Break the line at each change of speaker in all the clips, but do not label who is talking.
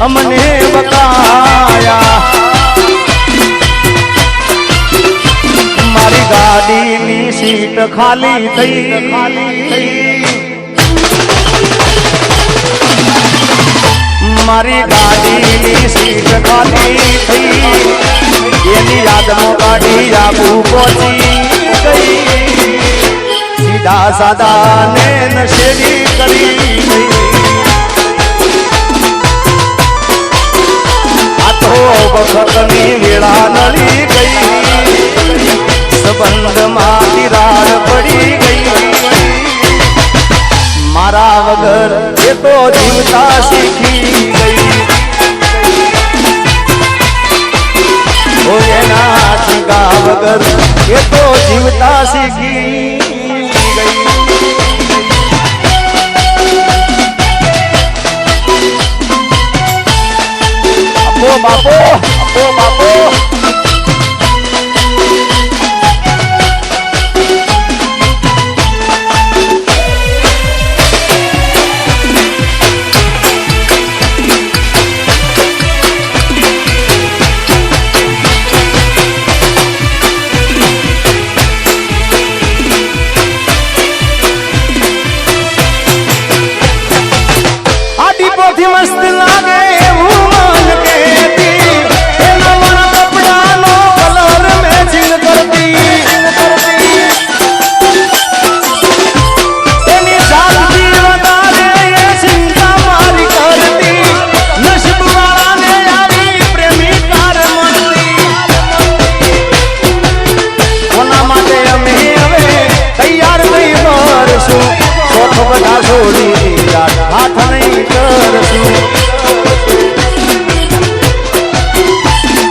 અમને બકાયા મારી ગાડીની સીટ ખાલી થઈ મારી ગાડીની સીટ ખાલી થઈ એની યાદમાં ગાડી આબુ પહોંચી ગઈ સીધા સાદા ને નશેડી કરી ગઈ આ તો વખતની વેળા નડી ગઈ સંબંધમાં તિરાડ પડી ગઈ મારા વગર એ તો જીવતા શીખી ગઈ ઓ એના ઠીકા વગર એ તો જીવતા શીખી ગઈ આપો બાપો આપો બાપો મસ્ત લાગે એવું મન કેતી એના મન કપડાનો કલર મેચિંગ કરતી એની જાતથી વધારે એ ચિંતા મારી કરતી નસીબ વાળાને આવી પ્રેમિકાર મળતી કોના માટે અમે હવે તૈયાર નહીં કરશું શોખ બધા છોડી હાથ નહીં કરશું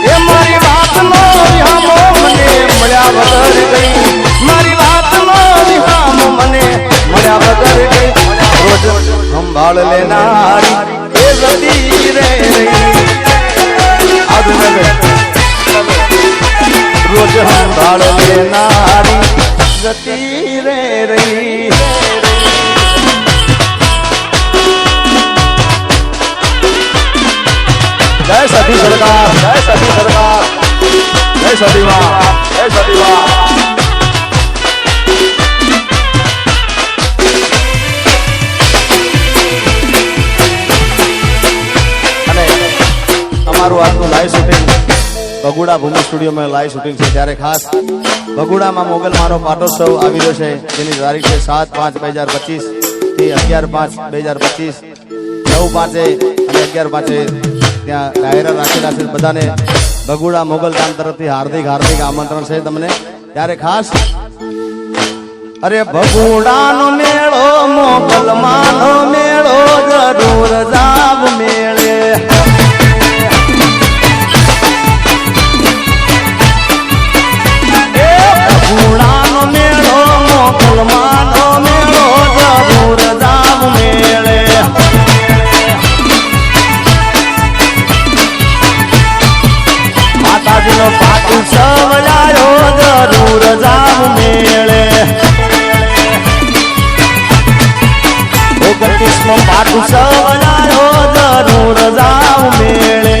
એ મારી વાતનો વિહામો મને મળ્યા વગર ગઈ મારી વાતનો વિહામો મને મળ્યા વગર ગઈ રોજ સંભાળ લેનારી એ જતી રે રોજ સંભાળ લેનારી જતી રે રહી जय सती सरकार जय सती सरकार जय सती मां जय सती मां અને અમારું આજનું લાઈવ શૂટિંગ બગુડા ભૂમિ સ્ટુડિયોમાં લાઈવ શૂટિંગ છે ત્યારે ખાસ બગુડામાં મોગલમાનો પાટોત્સવ આવી રહ્યો છે જેની તારીખ છે 7/5/2025 થી 11/5/2025 9/5 અને 11/5 ત્યાં ડાયરા રાખેલા છે બધાને બગુડા મોગલધામ તરફથી હાર્દિક હાર્દિક આમંત્રણ છે તમને ત્યારે ખાસ અરે બગુડાનો મેળો મોગલમાનો મેળો જરૂર જાવ મેળે બગુડાનો મેળો મોગલમાનો મેળો જરૂર જાવ મેળે માતાજીનો પાટું સવલાયો જરૂર જાવ મેળે 29મો પાટું સવલાયો જરૂર જાવ મેળે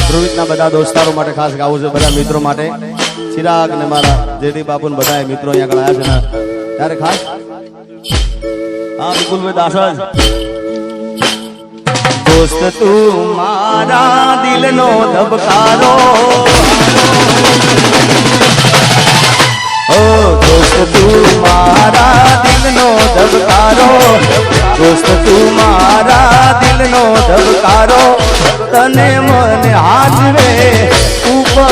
ધ્રુવિતના બધા દોસ્તારો માટે ખાસ ગાવું છે બધા મિત્રો માટે ચિરાગ ને મારા જેડી બાપુ ને બધા મિત્રો અહીંયા આગળ આવ્યા છે ત્યારે ખાસ હા બિલકુલ ભાઈ દાસજ दोस्त तू मारा दिल नो धबकारो ओ दोस्त तू मारा दिल नो धबकारो दोस्त तू मारा दिल नो धबकारो तने मन हाजवे ऊपर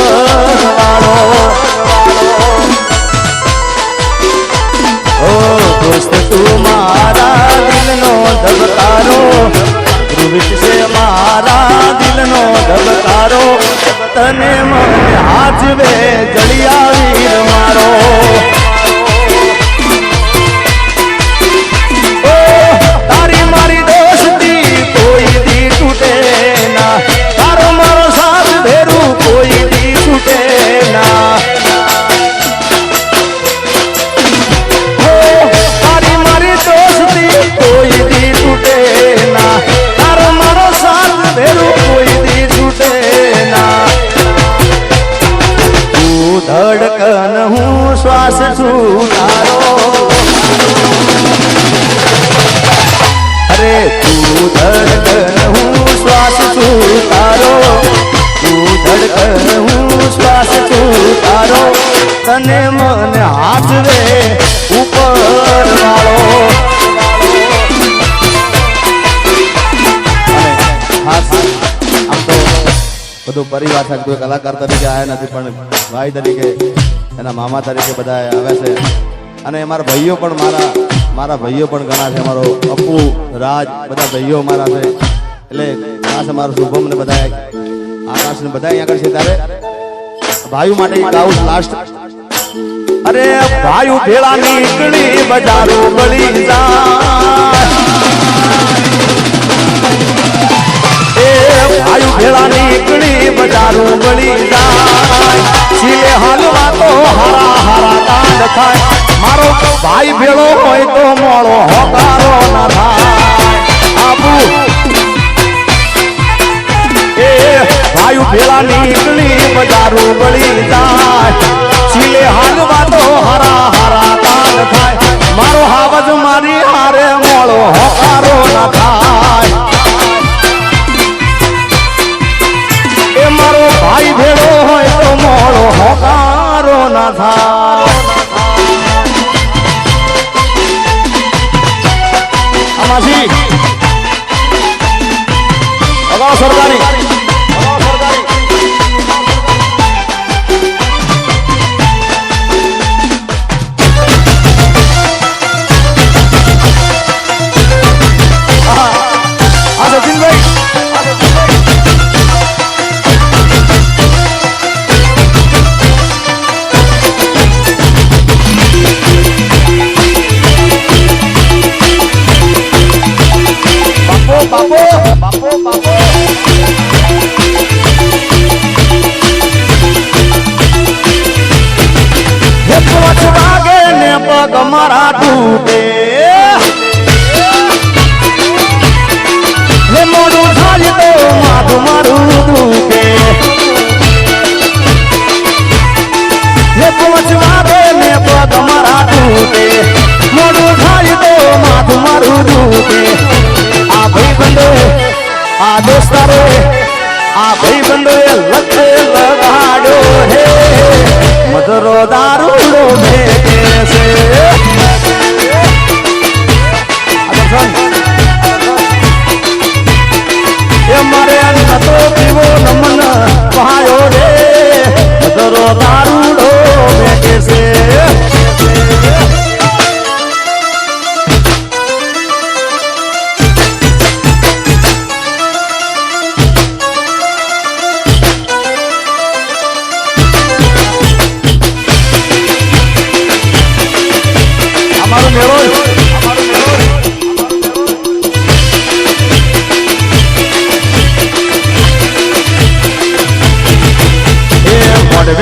ધબકારો ધ્રુવિત છે મારા દિલનો ધબકારો તને મને હાજવે જળિયા વીર મારો ઓ તારી મારી દોસ્તી કોઈ દી તૂટે ના તારો મારો સાથ ભેરું કોઈ દી છૂટે ના કોઈ દી છૂટે ના તારો મારો સાથ ભેરું કોઈ દી છૂટે ના તું ધડકન હું શ્વાસ છું તારો અરે તું ધડકન હું શ્વાસ છું તારો તું ધડકન હું શ્વાસ છું તારો તને મને હાથ રે ઉપર વાળો બધું પરિવાર સાથે કોઈ કલાકાર તરીકે આવ્યા નથી પણ ભાઈ તરીકે એના મામા તરીકે બધા આવે છે અને મારા ભાઈઓ પણ મારા ભાઈઓ પણ ઘણા છે મારો અપુ રાજ બધા ભાઈઓ મારા છે એટલે ખાસ અમારો શુભમ ને બધા આકાશ ને બધા અહીંયા આગળ છે ત્યારે ભાઈઓ માટે ગાઉં લાસ્ટ અરે ભાઈઓ ભેળા નીકળી બજારો બળી જાય ભાઈ ભેળા નીકળી બજારો બળી જાય છીએ હાલવા તો હારા હારા કાંડ થાય મારો ભાઈ ભેળો હોય તો મોળો હોકારો ના થાય આબુ એ ભાઈ ભેળા નીકળી બજારો બળી જાય છીએ હાલવા તો હારા હારા કાંડ થાય મારો હાવજ મારી હારે મોળો હોકારો ના થાય મારો ભાઈ ભેળો હોય તો મોળો હોકારો ના થાય અમાસી અગાઉ સરકારી મારા તૂટે હે મોડું થાય તો માથું મારું દુખે હે પહોંચવા દે ને પગ મારા તૂટે મોડું થાય તો માથું મારું દુખે આ ભાઈ બંધો આ દોસ્તારો આ ભાઈ બંધો લખે લગાડ્યો હે મધરો દારૂડો ભેગે છે મારે નતો પીવો નમન ભાયો રે મધરો દારૂડો ભેગે છે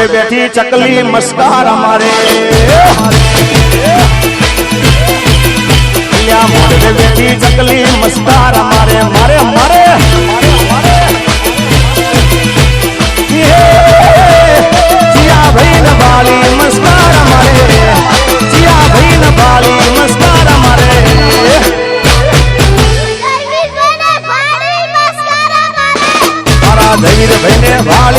બેઠી ચકલી મસ્કાર અમારે મોઢે બેઠી ચકલી મસ્કાર અમારે મારે મારે જીયા ભાઈ ને બાલી મસ્કાર અમારે જીયા ભાઈ ને બાલી મસ્કાર અમારે મારા ધૈર્ય ભાઈ ને બાલી